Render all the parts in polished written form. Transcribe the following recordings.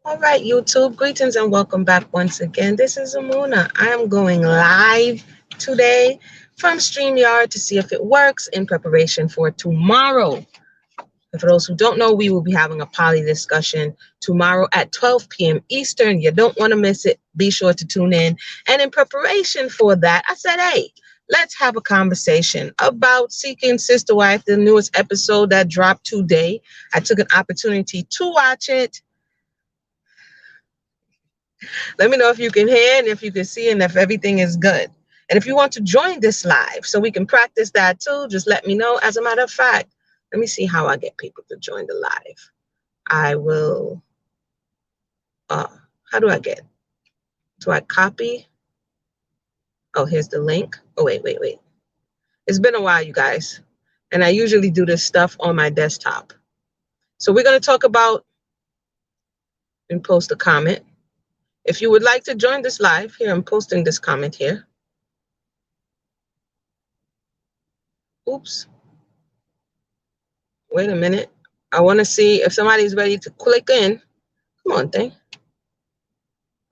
All right, YouTube, greetings and welcome back once again. This is Amuna. I am going live today from StreamYard to see if it works in preparation for tomorrow. And for those who don't know, we will be having a poly discussion tomorrow at 12 p.m. Eastern. You don't want to miss it. Be sure to tune in. And in preparation for that, I said, hey, let's have a conversation about Seeking Sister Wife, the newest episode that dropped today. I took an opportunity to watch it. Let me know if you can hear and if you can see and if everything is good. And if you want to join this live so we can practice that too, just let me know. As a matter of fact, let me see how I get people to join the live. I will, how do I get? Do I copy? Oh, here's the link. Oh, wait. It's been a while, you guys. And I usually do this stuff on my desktop. So we're going to talk about and post a comment. If you would like to join this live, here I'm posting this comment here. Oops. Wait a minute. I want to see if somebody's ready to click in. Come on, thing.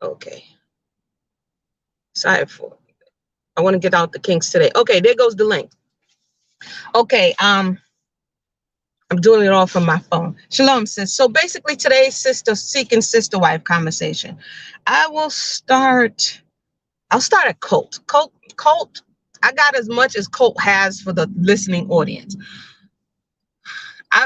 Okay. Sorry for. I want to get out the kinks today. Okay, there goes the link. Okay, I'm doing it all from my phone. Shalom, sis. So basically today's Seeking Sister Wife conversation. I'll start a cult. Cult. I got as much as cult has for the listening audience.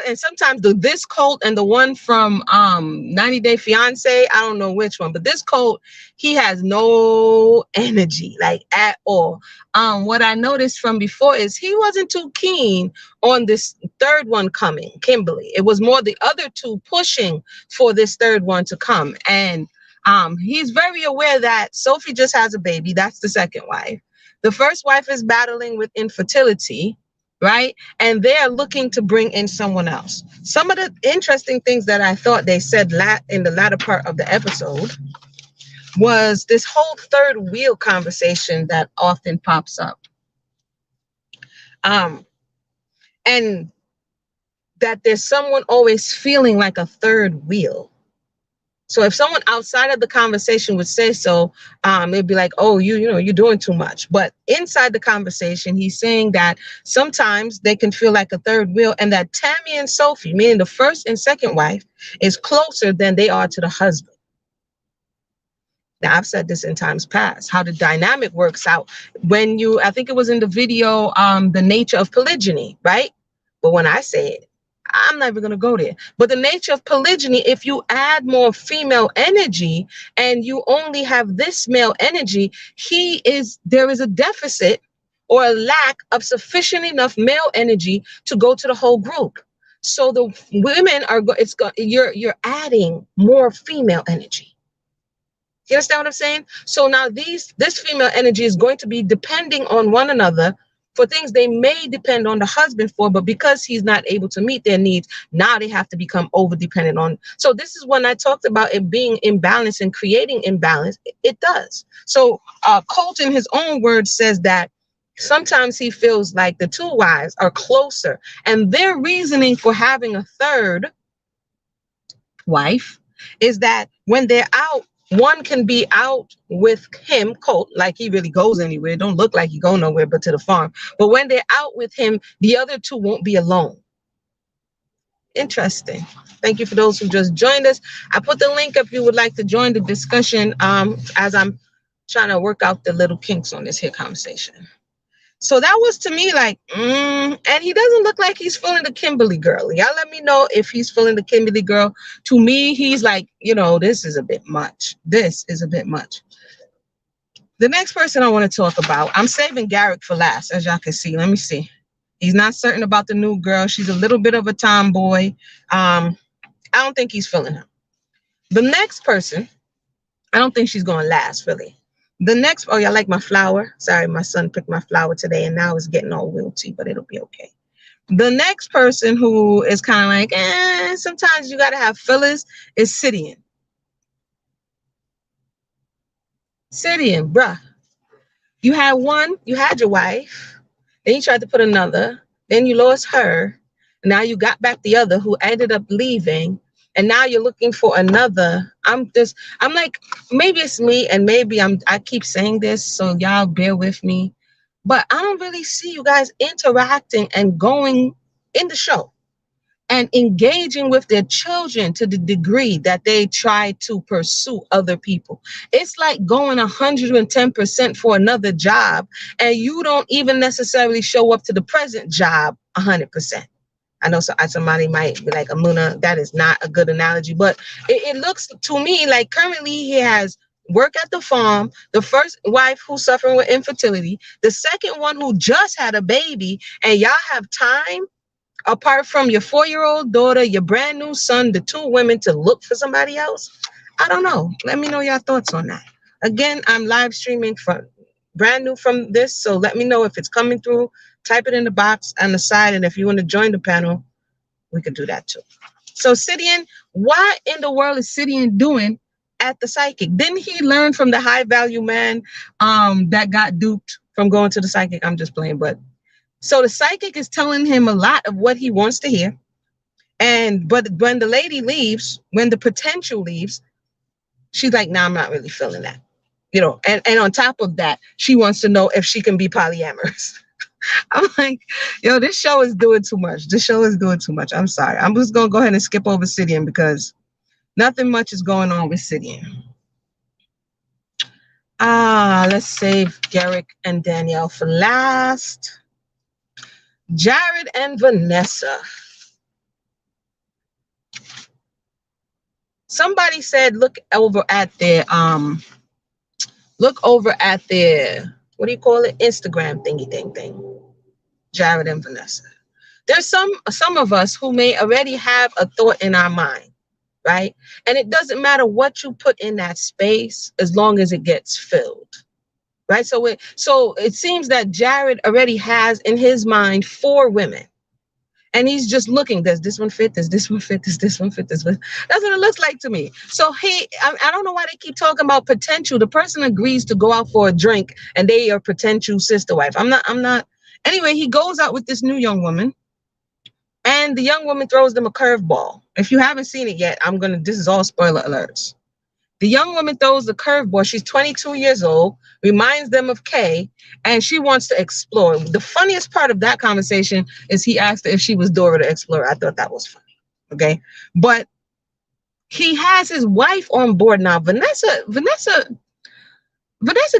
And sometimes this cult and the one from 90 Day Fiance, I don't know which one, but this cult, he has no energy, like at all. What I noticed from before is he wasn't too keen on this third one coming, Kimberly. It was more the other two pushing for this third one to come. And he's very aware that Sophie just has a baby. That's the second wife. The first wife is battling with infertility. Right? And they're looking to bring in someone else. Some of the interesting things that I thought they said in the latter part of the episode was this whole third wheel conversation that often pops up. And that there's someone always feeling like a third wheel. So if someone outside of the conversation would say so, it'd be like, oh, you're doing too much. But inside the conversation, he's saying that sometimes they can feel like a third wheel and that Tammy and Sophie, meaning the first and second wife, is closer than they are to the husband. Now, I've said this in times past, how the dynamic works out when I think it was in the video, the nature of polygyny, right? But when I say it, I'm never going to go there. But the nature of polygyny, if you add more female energy and you only have this male energy, there is a deficit or a lack of sufficient enough male energy to go to the whole group. So the women you're adding more female energy. You understand what I'm saying? So now this female energy is going to be depending on one another for things they may depend on the husband for, but because he's not able to meet their needs, now they have to become over dependent on. So this is when I talked about it being imbalanced and creating imbalance. It does. So Colt, in his own words, says that sometimes he feels like the two wives are closer, and their reasoning for having a third wife is that when they're out, one can be out with him, Colt, like he really goes anywhere. Don't look like he go nowhere but to the farm. But when they're out with him, the other two won't be alone. Interesting. Thank you for those who just joined us. I put the link if you would like to join the discussion as I'm trying to work out the little kinks on this here conversation. So that was to me like, and he doesn't look like he's feeling the Kimberly girl. Y'all let me know if he's feeling the Kimberly girl. To me, he's like, this is a bit much. This is a bit much. The next person I want to talk about, I'm saving Garrick for last, as y'all can see. Let me see. He's not certain about the new girl. She's a little bit of a tomboy. I don't think he's feeling her. The next person, I don't think she's going to last, really. The next, oh, y'all like my flower? Sorry, my son picked my flower today and now it's getting all wilty, but it'll be okay. The next person who is kind of like, sometimes you got to have fillers is Sidian. Sidian, bruh. You had your wife, then you tried to put another, then you lost her. Now you got back the other who ended up leaving. and now you're looking for another. I'm like, maybe it's me, and maybe I keep saying this, so y'all bear with me, but I don't really see you guys interacting and going in the show and engaging with their children to the degree that they try to pursue other people. It's like going 110% for another job, and you don't even necessarily show up to the present job 100%. I know somebody might be like, Amuna, that is not a good analogy, but it looks to me like currently he has work at the farm, the first wife who's suffering with infertility, the second one who just had a baby, and y'all have time apart from your 4-year-old daughter, your brand new son, the two women to look for somebody else. I don't know. Let me know your thoughts on that. Again, I'm live streaming from brand new from this, so let me know if it's coming through. Type it in the box on the side, and if you want to join the panel, we could do that too. So Sidian, what in the world is Sidian doing at the psychic? Didn't he learn from the high value man that got duped from going to the psychic? I'm just playing, but so the psychic is telling him a lot of what he wants to hear. But when the lady leaves, when the potential leaves, she's like, nah, I'm not really feeling that. And on top of that, she wants to know if she can be polyamorous. I'm like, yo, this show is doing too much. This show is doing too much. I'm sorry. I'm just going to go ahead and skip over Sidian because nothing much is going on with Sidian. Let's save Garrick and Danielle for last. Jared and Vanessa. Somebody said look over at their what do you call it? Instagram thingy thing. Jared and Vanessa. There's some of us who may already have a thought in our mind, right? And it doesn't matter what you put in that space as long as it gets filled. Right. So it seems that Jared already has in his mind 4 women. And he's just looking, does this one fit? Does this one fit? Does this one fit? This one? That's what it looks like to me. So I don't know why they keep talking about potential. The person agrees to go out for a drink and they are potential sister wife. I'm not. Anyway, he goes out with this new young woman and the young woman throws them a curveball. If you haven't seen it yet, this is all spoiler alerts. The young woman throws the curveball. She's 22 years old, reminds them of Kay, and she wants to explore. The funniest part of that conversation is he asked her if she was Dora the Explorer. I thought that was funny. Okay. But he has his wife on board now. Vanessa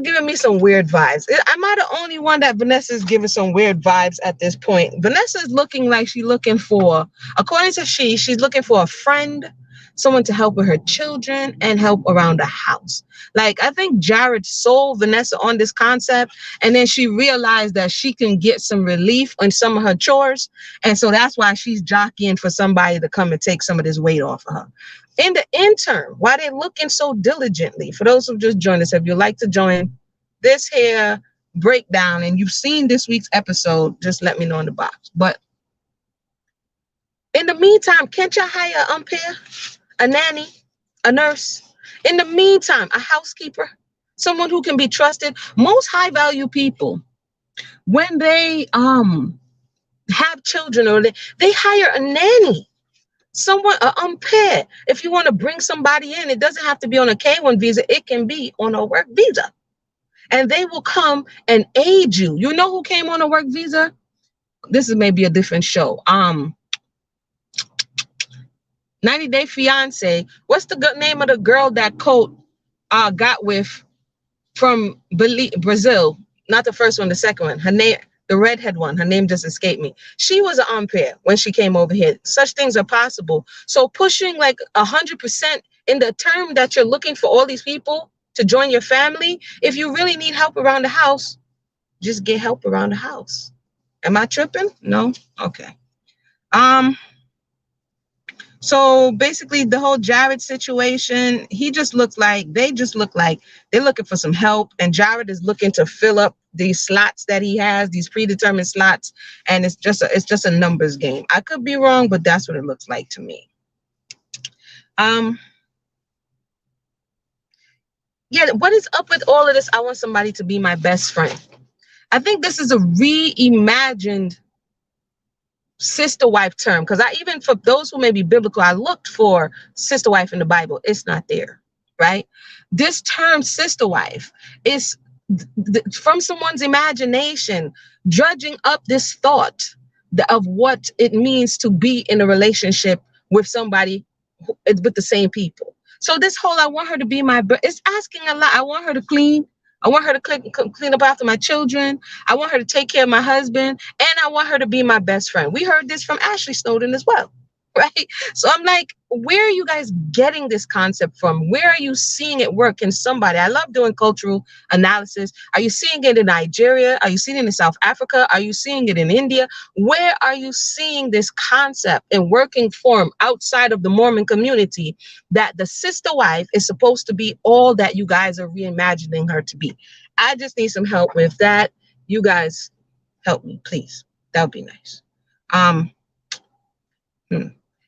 giving me some weird vibes. Am I the only one that Vanessa's giving some weird vibes at this point? Vanessa's looking like she's looking for, according to she's looking for a friend, someone to help with her children and help around the house. Like, I think Jared sold Vanessa on this concept, and then she realized that she can get some relief on some of her chores. And so that's why she's jockeying for somebody to come and take some of this weight off of her. In the interim, while they're looking so diligently, for those who just joined us, if you'd like to join this here breakdown and you've seen this week's episode, just let me know in the box. But in the meantime, can't you hire an umpire, a nanny, a nurse? In the meantime, a housekeeper, someone who can be trusted. Most high value people, when they have children or they hire a nanny. Someone, an umpire. If you want to bring somebody in, it doesn't have to be on a K-1 visa. It can be on a work visa. And they will come and aid you. You know who came on a work visa? This is maybe a different show. 90 Day Fiance. What's the good name of the girl that Colt got with from Brazil? Not the first one, the second one. Her name, the redhead one, her name just escaped me. She was an umpire when she came over here. Such things are possible. So pushing like 100% in the term that you're looking for all these people to join your family, if you really need help around the house, just get help around the house. Am I tripping? No? Okay. So basically the whole Jared situation, they just look like they're looking for some help, and Jared is looking to fill up these slots that he has, these predetermined slots, and it's just a numbers game. I could be wrong, but that's what it looks like to me. Yeah, what is up with all of this? I want somebody to be my best friend. I think this is a reimagined sister wife term, because I, even for those who may be biblical, I looked for sister wife in the Bible. It's not there, right? This term sister wife is from someone's imagination, dredging up this thought of what it means to be in a relationship with somebody with the same people. So this whole, I want her to be my, it's asking a lot. I want her to clean. I want her to clean up after my children. I want her to take care of my husband. And I want her to be my best friend. We heard this from Ashley Snowden as well, right? So I'm like, where are you guys getting this concept from? Where are you seeing it work in somebody? I love doing cultural analysis. Are you seeing it in Nigeria? Are you seeing it in South Africa? Are you seeing it in India? Where are you seeing this concept in working form outside of the Mormon community, that the sister wife is supposed to be all that you guys are reimagining her to be? I just need some help with that. You guys help me, please. That would be nice.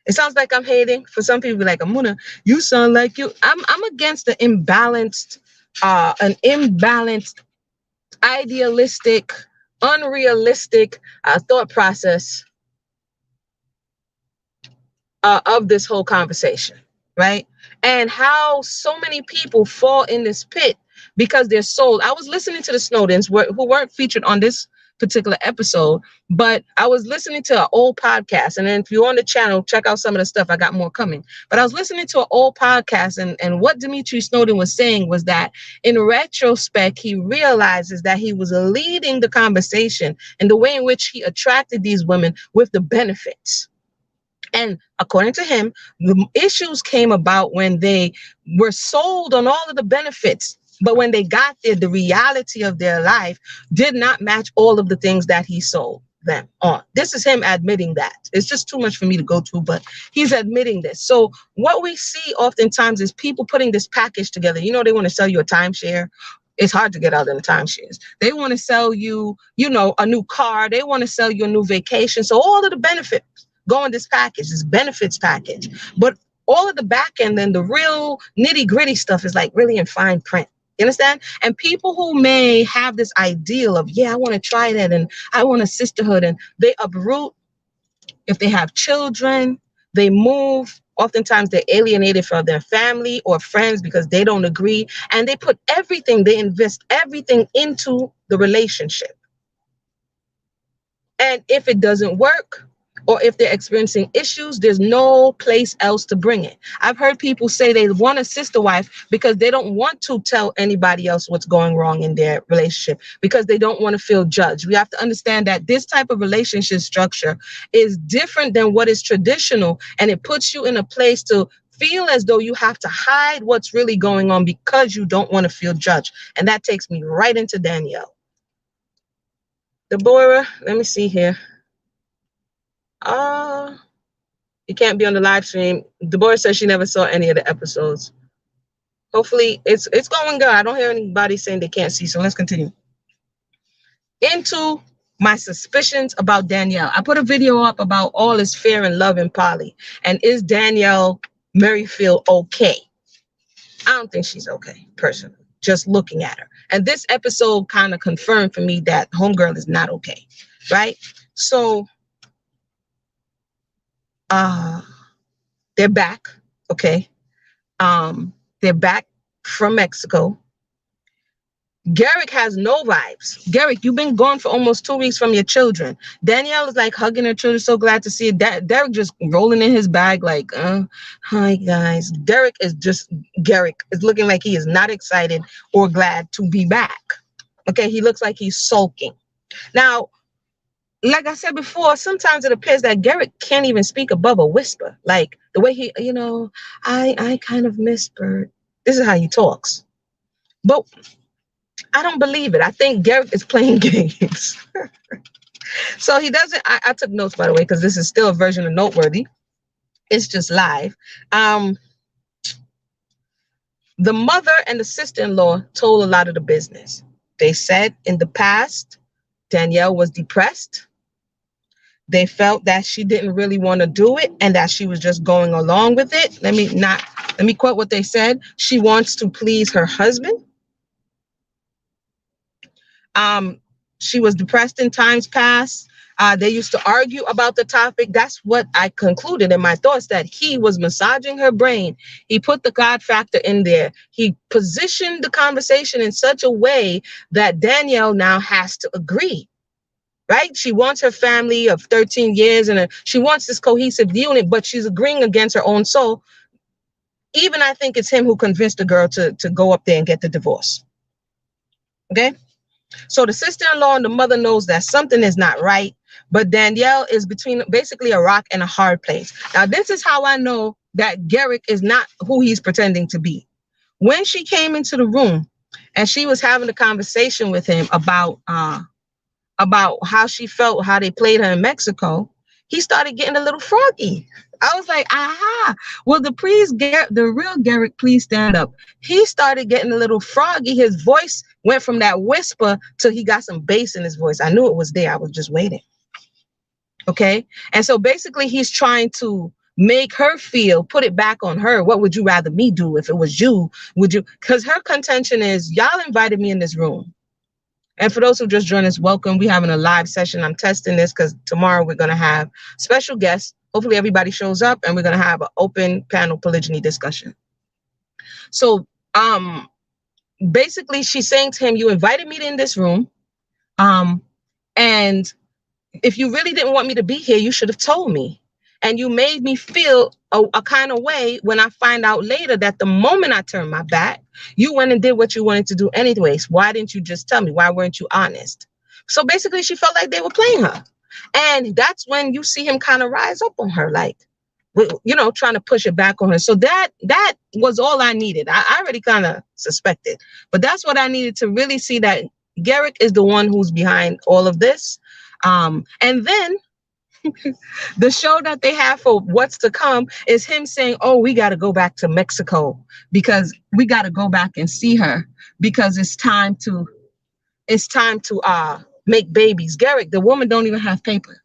It sounds like I'm hating. For some people, like, Amuna, you sound like you. I'm against the imbalanced, an imbalanced, idealistic, unrealistic thought process of this whole conversation, right? And how so many people fall in this pit because they're sold. I was listening to the Snowdens who weren't featured on this particular episode, but I was listening to an old podcast. And then if you're on the channel, check out some of the stuff. I got more coming. But I was listening to an old podcast, and what Dimitri Snowden was saying was that in retrospect, he realizes that he was leading the conversation in the way in which he attracted these women with the benefits. And according to him, the issues came about when they were sold on all of the benefits. But when they got there, the reality of their life did not match all of the things that he sold them on. This is him admitting that. It's just too much for me to go to, but he's admitting this. So what we see oftentimes is people putting this package together. You know, they want to sell you a timeshare. It's hard to get out of the timeshares. They want to sell you, you know, a new car. They want to sell you a new vacation. So all of the benefits go in this package, this benefits package. But all of the back end and the real nitty gritty stuff is like really in fine print. You understand? And people who may have this ideal of, yeah, I want to try that and I want a sisterhood, and they uproot. If they have children, they move. Oftentimes they're alienated from their family or friends because they don't agree. And they put everything, they invest everything into the relationship. And if it doesn't work, or if they're experiencing issues, there's no place else to bring it. I've heard people say they want a sister wife because they don't want to tell anybody else what's going wrong in their relationship, because they don't want to feel judged. We have to understand that this type of relationship structure is different than what is traditional, and it puts you in a place to feel as though you have to hide what's really going on because you don't want to feel judged. And that takes me right into Danielle. Deborah, let me see here. You can't be on the live stream. Deborah says she never saw any of the episodes. Hopefully it's going good. I don't hear anybody saying they can't see, so let's continue. Into my suspicions about Danielle. I put a video up about all is fair and love in poly. And is Danielle Merrifield okay? I don't think she's okay, personally, just looking at her. And this episode kind of confirmed for me that homegirl is not okay, right? So they're back, okay? They're back from Mexico. Garrick has no vibes. Garrick, you've been gone for almost 2 weeks from your children. Danielle is like hugging her children, so glad to see it. Derek just rolling in his bag like, hi guys. Garrick is looking like he is not excited or glad to be back. Okay, he looks like he's sulking. Now, like I said before, sometimes it appears that Garrett can't even speak above a whisper. Like the way he, I kind of miss Bert. This is how he talks. But I don't believe it. I think Garrett is playing games. So he doesn't, I took notes, by the way, because this is still a version of Noteworthy. It's just live. The mother and the sister-in-law told a lot of the business. They said in the past, Danielle was depressed. They felt that she didn't really want to do it and that she was just going along with it. Let me quote what they said. She wants to please her husband. She was depressed in times past. They used to argue about the topic. That's what I concluded in my thoughts, that he was massaging her brain. He put the God factor in there. He positioned the conversation in such a way that Danielle now has to agree, right? She wants her family of 13 years and she wants this cohesive unit, but she's agreeing against her own soul. Even I think it's him who convinced the girl to go up there and get the divorce. Okay? So the sister-in-law and the mother knows that something is not right, but Danielle is between basically a rock and a hard place. Now, this is how I know that Garrick is not who he's pretending to be. When she came into the room and she was having a conversation with him about how she felt, how they played her in Mexico, he started getting a little froggy. I was like, aha. Will the real Garrick please stand up? He started getting a little froggy. His voice went from that whisper till he got some bass in his voice. I knew it was there. I was just waiting. Okay. And so basically he's trying to make her feel, put it back on her. What would you rather me do if it was you? Would you? Because her contention is, y'all invited me in this room. And for those who just joined us, welcome. We're having a live session. I'm testing this because tomorrow we're going to have special guests. Hopefully everybody shows up and we're going to have an open panel polygyny discussion. So basically she's saying to him, you invited me in this room. And if you really didn't want me to be here, you should have told me. And you made me feel a kind of way when I find out later that the moment I turned my back, you went and did what you wanted to do anyways. Why didn't you just tell me? Why weren't you honest? So basically she felt like they were playing her. And that's when you see him kind of rise up on her, like, you know, trying to push it back on her. So that was all I needed. I already kind of suspected, but that's what I needed to really see that Garrick is the one who's behind all of this. And then the show that they have for what's to come is him saying, oh, we got to go back to Mexico because we got to go back and see her because it's time to make babies. Garrick, the woman don't even have papers.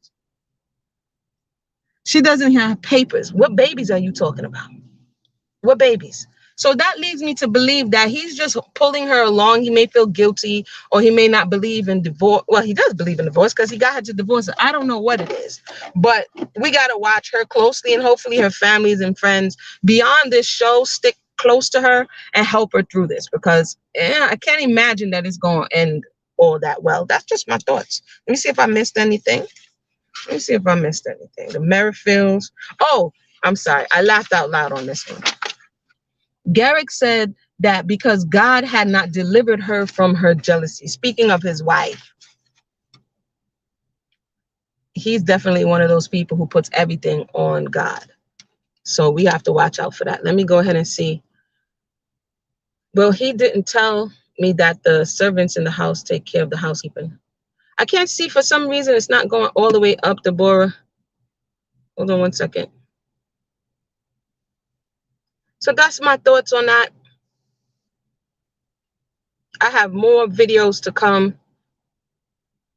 She doesn't have papers. What babies are you talking about? What babies? So that leads me to believe that he's just pulling her along. He may feel guilty or he may not believe in divorce. Well, he does believe in divorce because he got her to divorce her. I don't know what it is, but we got to watch her closely and hopefully her families and friends beyond this show stick close to her and help her through this because I can't imagine that it's going to end all that well. That's just my thoughts. Let me see if I missed anything. The Merrifields. Oh, I'm sorry. I laughed out loud on this one. Garrick said that because God had not delivered her from her jealousy. Speaking of his wife, he's definitely one of those people who puts everything on God. So we have to watch out for that. Let me go ahead and see. Well, he didn't tell me that the servants in the house take care of the housekeeping. I can't see for some reason. It's not going all the way up, Deborah. Hold on one second. So that's my thoughts on that. I have more videos to come,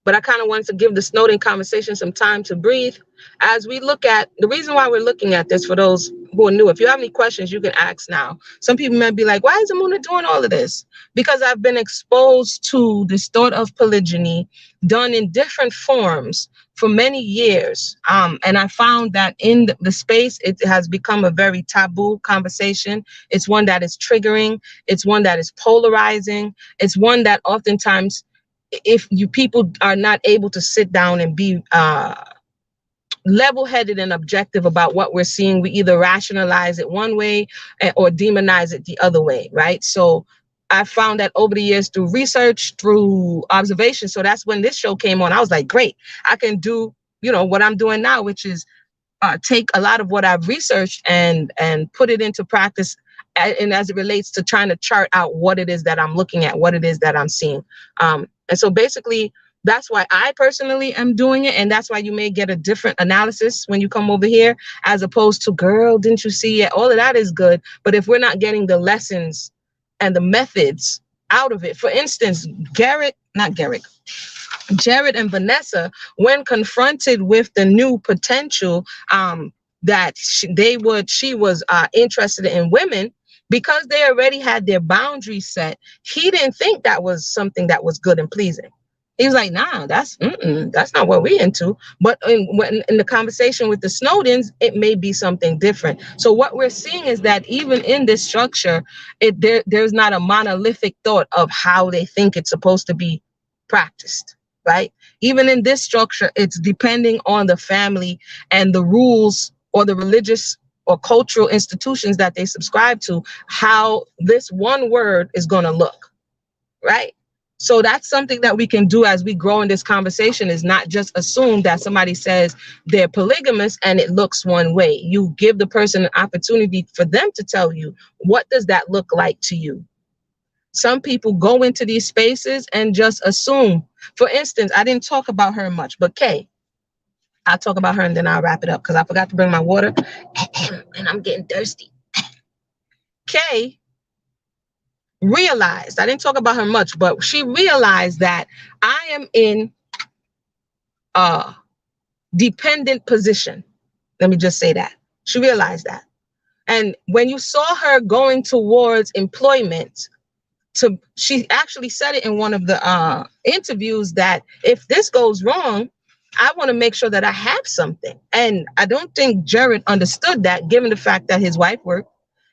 but I kind of wanted to give the Snowden conversation some time to breathe. As we look at, the reason why we're looking at this, for those who are new, if you have any questions, you can ask now. Some people might be like, why is Amuna doing all of this? Because I've been exposed to this thought of polygyny done in different forms for many years. And I found that in the space, it has become a very taboo conversation. It's one that is triggering. It's one that is polarizing. It's one that oftentimes, if you people are not able to sit down and be level-headed and objective about what we're seeing, we either rationalize it one way or demonize it the other way, right? So I found that over the years through research, through observation. So that's when this show came on. I was like, great, I can do, you know, what I'm doing now, which is take a lot of what I've researched and put it into practice. And as it relates to trying to chart out what it is that I'm looking at, what it is that I'm seeing. And so basically, that's why I personally am doing it. And that's why you may get a different analysis when you come over here, as opposed to, girl, didn't you see it? All of that is good. But if we're not getting the lessons and the methods out of it, for instance, Jared and Vanessa, when confronted with the new potential that she was interested in women, because they already had their boundaries set, he didn't think that was something that was good and pleasing. He was like, nah, that's not what we're into. But in the conversation with the Snowdens, it may be something different. So what we're seeing is that even in this structure, there's not a monolithic thought of how they think it's supposed to be practiced, right? Even in this structure, it's depending on the family and the rules or the religious or cultural institutions that they subscribe to, how this one word is going to look, right? So that's something that we can do as we grow in this conversation, is not just assume that somebody says they're polygamous and it looks one way. You give the person an opportunity for them to tell you, what does that look like to you? Some people go into these spaces and just assume. For instance, I didn't talk about her much, but Kay, I'll talk about her and then I'll wrap it up because I forgot to bring my water and I'm getting thirsty. Kay realized, I didn't talk about her much, but she realized that I am in a dependent position. Let me just say that. She realized that. And when you saw her going towards employment, she actually said it in one of the interviews that if this goes wrong, I want to make sure that I have something. And I don't think Jared understood that, given the fact that his wife worked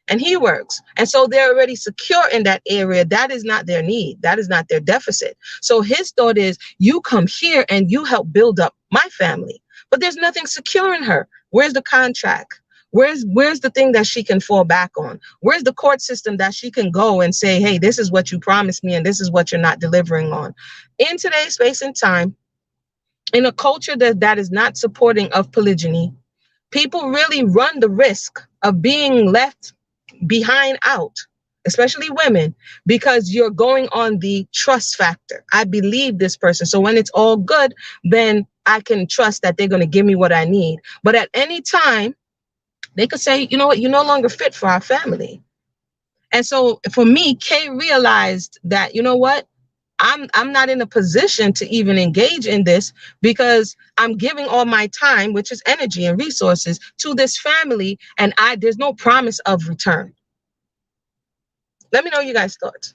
and he works. And so they're already secure in that area. That is not their need. That is not their deficit. So his thought is, you come here and you help build up my family. But there's nothing secure in her. Where's the contract? Where's the thing that she can fall back on? Where's the court system that she can go and say, hey, this is what you promised me and this is what you're not delivering on? In today's space and time, in a culture that is not supporting of polygyny, people really run the risk of being left behind out, especially women, because you're going on the trust factor. I believe this person. So when it's all good, then I can trust that they're going to give me what I need. But at any time, they could say, you know what, you're no longer fit for our family. And so for me, Kay realized that, you know what, I'm not in a position to even engage in this because I'm giving all my time, which is energy and resources, to this family, and there's no promise of return. Let me know you guys' thoughts.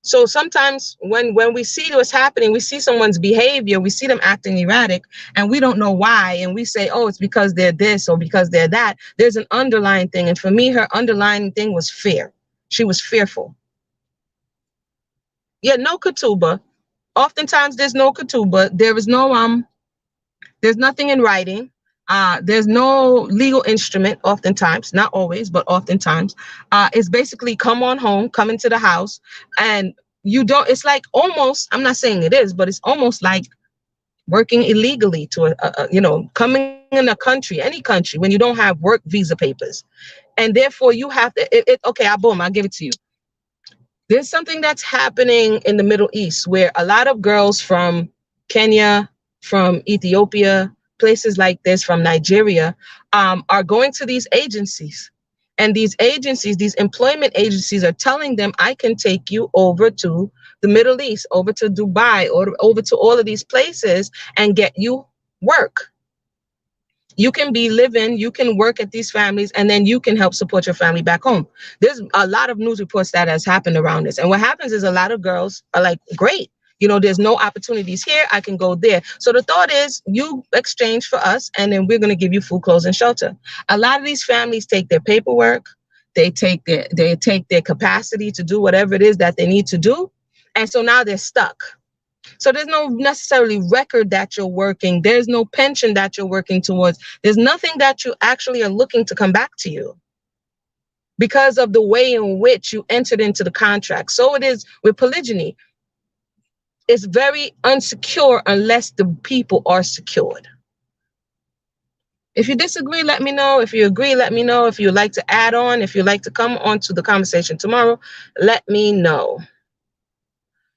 So sometimes when we see what's happening, we see someone's behavior, we see them acting erratic, and we don't know why. And we say, oh, it's because they're this or because they're that. There's an underlying thing. And for me, her underlying thing was fear. She was fearful. Yeah, no ketubah. Oftentimes there's no ketubah. There's nothing in writing. There's no legal instrument, oftentimes, not always, but oftentimes. It's basically come on home, come into the house, and it's like almost, I'm not saying it is, but it's almost like working illegally coming in a country, any country, when you don't have work visa papers. And therefore you have to, okay, boom, I'll give it to you. There's something that's happening in the Middle East where a lot of girls from Kenya, from Ethiopia, places like this, from Nigeria, are going to these agencies. And these agencies, these employment agencies, are telling them, I can take you over to the Middle East, over to Dubai, or over to all of these places and get you work. You can be living, you can work at these families, and then you can help support your family back home. There's a lot of news reports that has happened around this. And what happens is a lot of girls are like, great, there's no opportunities here, I can go there. So the thought is, you exchange for us, and then we're going to give you food, clothes, and shelter. A lot of these families take their paperwork, they take their capacity to do whatever it is that they need to do. And so now they're stuck. So there's no necessarily record that you're working. There's no pension that you're working towards. There's nothing that you actually are looking to come back to you because of the way in which you entered into the contract. So it is with polygyny. It's very unsecure unless the people are secured. If you disagree, let me know. If you agree, let me know. If you'd like to add on, if you'd like to come on to the conversation tomorrow, let me know.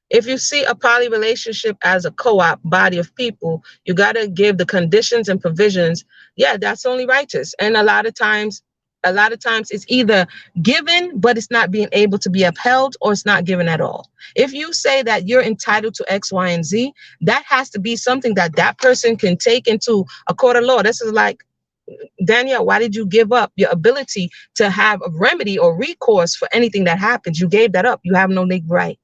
If you see a poly relationship as a co-op body of people, you got to give the conditions and provisions. Yeah, that's only righteous. And a lot of times it's either given, but it's not being able to be upheld, or it's not given at all. If you say that you're entitled to X, Y, and Z, that has to be something that person can take into a court of law. This is like, Danielle, why did you give up your ability to have a remedy or recourse for anything that happens? You gave that up. You have no legal right.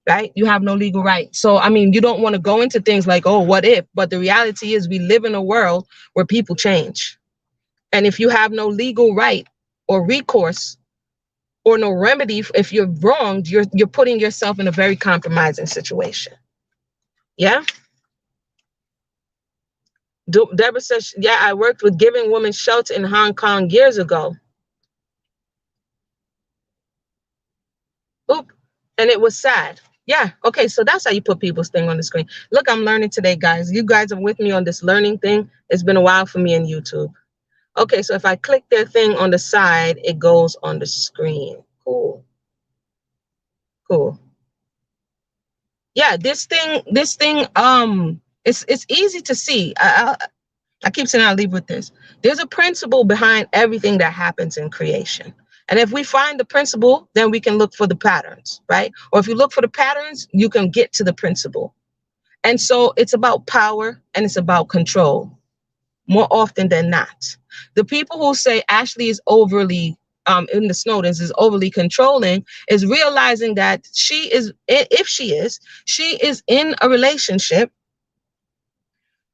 right? You have no legal right. So, I mean, you don't want to go into things like, oh, what if? But the reality is we live in a world where people change. And if you have no legal right or recourse or no remedy, if you're wronged, you're putting yourself in a very compromising situation. Yeah. Deborah says, yeah, I worked with giving women shelter in Hong Kong years ago. Oop. And it was sad. Yeah. Okay. So that's how you put people's thing on the screen. Look, I'm learning today, guys. You guys are with me on this learning thing. It's been a while for me in YouTube. Okay. So if I click their thing on the side, it goes on the screen. Cool. Cool. Yeah. This thing, it's easy to see. I keep saying I'll leave with this. There's a principle behind everything that happens in creation. And if we find the principle, then we can look for the patterns, right? Or if you look for the patterns, you can get to the principle. And so it's about power and it's about control more often than not. The people who say Ashley is overly, in the Snowdens is overly controlling is realizing that she is, if she is in a relationship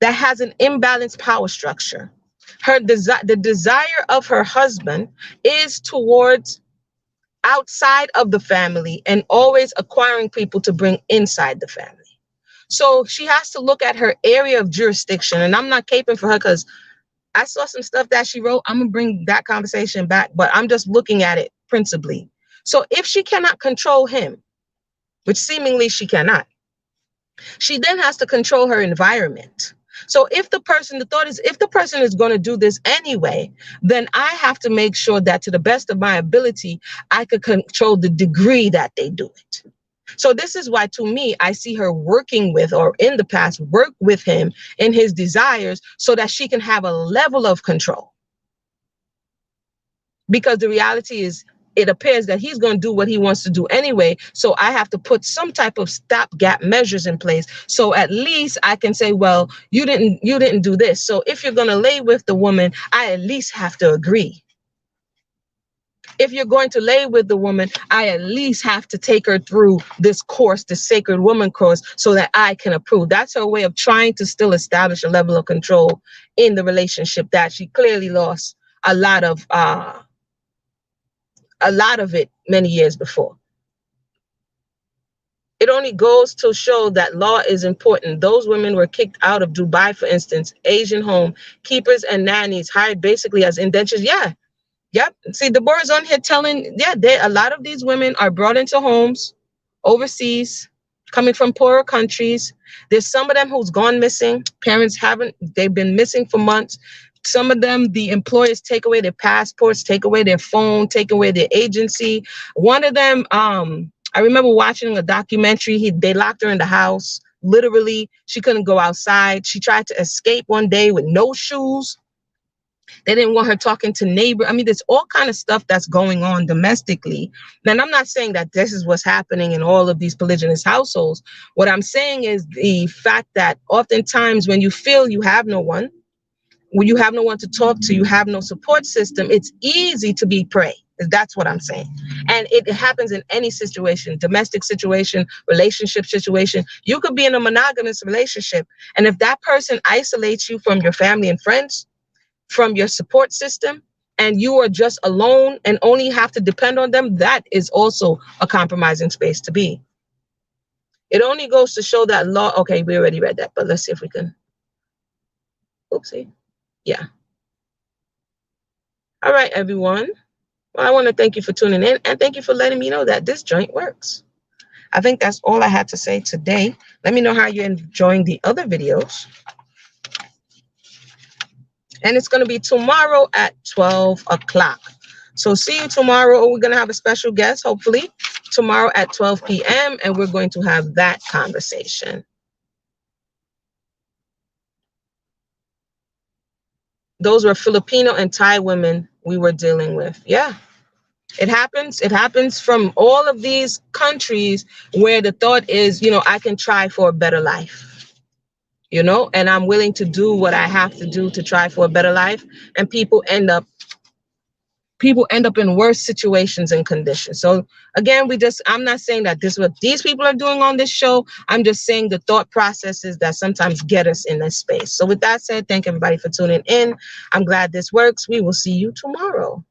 that has an imbalanced power structure. The desire of her husband is towards outside of the family and always acquiring people to bring inside the family. So she has to look at her area of jurisdiction. And I'm not caping for her because I saw some stuff that she wrote. I'm going to bring that conversation back, but I'm just looking at it principally. So if she cannot control him, which seemingly she cannot, she then has to control her environment. So if the thought is, if the person is going to do this anyway, then I have to make sure that to the best of my ability, I could control the degree that they do it. So this is why, to me, I see her working with, or in the past, work with him in his desires so that she can have a level of control. Because the reality is, it appears that he's going to do what he wants to do anyway. So I have to put some type of stopgap measures in place. So at least I can say, well, you didn't do this. So if you're going to lay with the woman, I at least have to agree. If you're going to lay with the woman, I at least have to take her through this course, the sacred woman course, so that I can approve. That's her way of trying to still establish a level of control in the relationship that she clearly lost a lot of it many years before. It only goes to show that law is important. Those women were kicked out of Dubai, for instance, Asian home keepers and nannies hired basically as indentures. Yeah. Yep. See, Deborah's on here telling, a lot of these women are brought into homes overseas, coming from poorer countries. There's some of them who's gone missing. Parents they've been missing for months. Some of them, the employers take away their passports, take away their phone, take away their agency. One of them, I remember watching a documentary. They locked her in the house. Literally, she couldn't go outside. She tried to escape one day with no shoes. They didn't want her talking to neighbors. I mean, there's all kind of stuff that's going on domestically. And I'm not saying that this is what's happening in all of these polygynous households. What I'm saying is the fact that oftentimes when you feel you have no one, when you have no one to talk to, you have no support system, it's easy to be prey. That's what I'm saying. And it happens in any situation, domestic situation, relationship situation. You could be in a monogamous relationship. And if that person isolates you from your family and friends, from your support system, and you are just alone and only have to depend on them, that is also a compromising space to be. It only goes to show that law. Okay, we already read that, but let's see if we can. Oopsie. Yeah. All right, everyone. Well, I want to thank you for tuning in and thank you for letting me know that this joint works. I think that's all I had to say today. Let me know how you're enjoying the other videos. And it's going to be tomorrow at 12 o'clock. So see you tomorrow. We're going to have a special guest, hopefully, tomorrow at 12 p.m. And we're going to have that conversation. Those were Filipino and Thai women we were dealing with. Yeah, it happens. It happens from all of these countries where the thought is, I can try for a better life, and I'm willing to do what I have to do to try for a better life. And people end up people end up in worse situations and conditions. So again, I'm not saying that this is what these people are doing on this show. I'm just saying the thought processes that sometimes get us in this space. So with that said, thank everybody for tuning in. I'm glad this works. We will see you tomorrow.